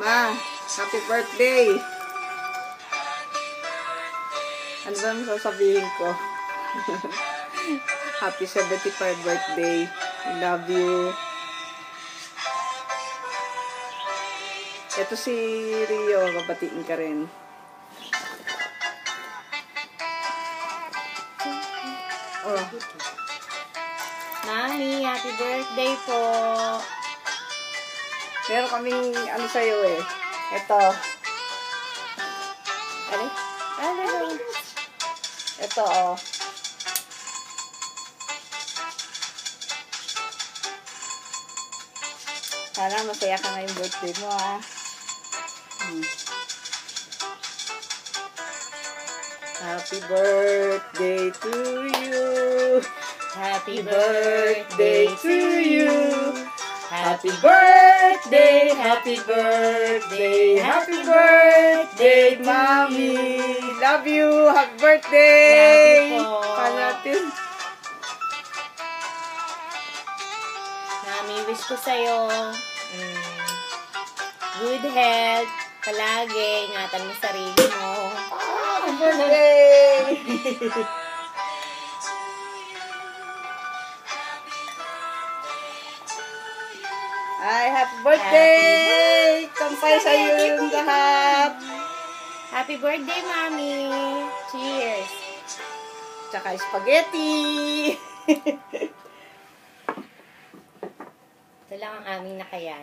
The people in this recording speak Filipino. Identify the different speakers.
Speaker 1: Ma, happy birthday! Ano ba ang sasabihin ko? Happy 75th birthday. I love you. Ito si Rio, babatiin ka rin. Oh.
Speaker 2: Mami, happy birthday po.
Speaker 1: Meron kaming ano sa'yo eh. Ito. Ano? Ito oh. Sana masaya ka ngayong birthday mo ah. Happy birthday to you.
Speaker 2: Happy birthday to you.
Speaker 1: Happy birthday, happy birthday, happy birthday, Mommy. Love you. Happy birthday.
Speaker 2: Love you po.
Speaker 1: Panatin.
Speaker 2: Mami, wish ko sa'yo good health. Palagi, ingatan mo sarili mo.
Speaker 1: Happy birthday. Ay, happy birthday! Kampay sa iyo yung lahat.
Speaker 2: Happy birthday, Mami. Cheers.
Speaker 1: Tsaka spaghetti.
Speaker 2: Ito lang ang aming nakayan.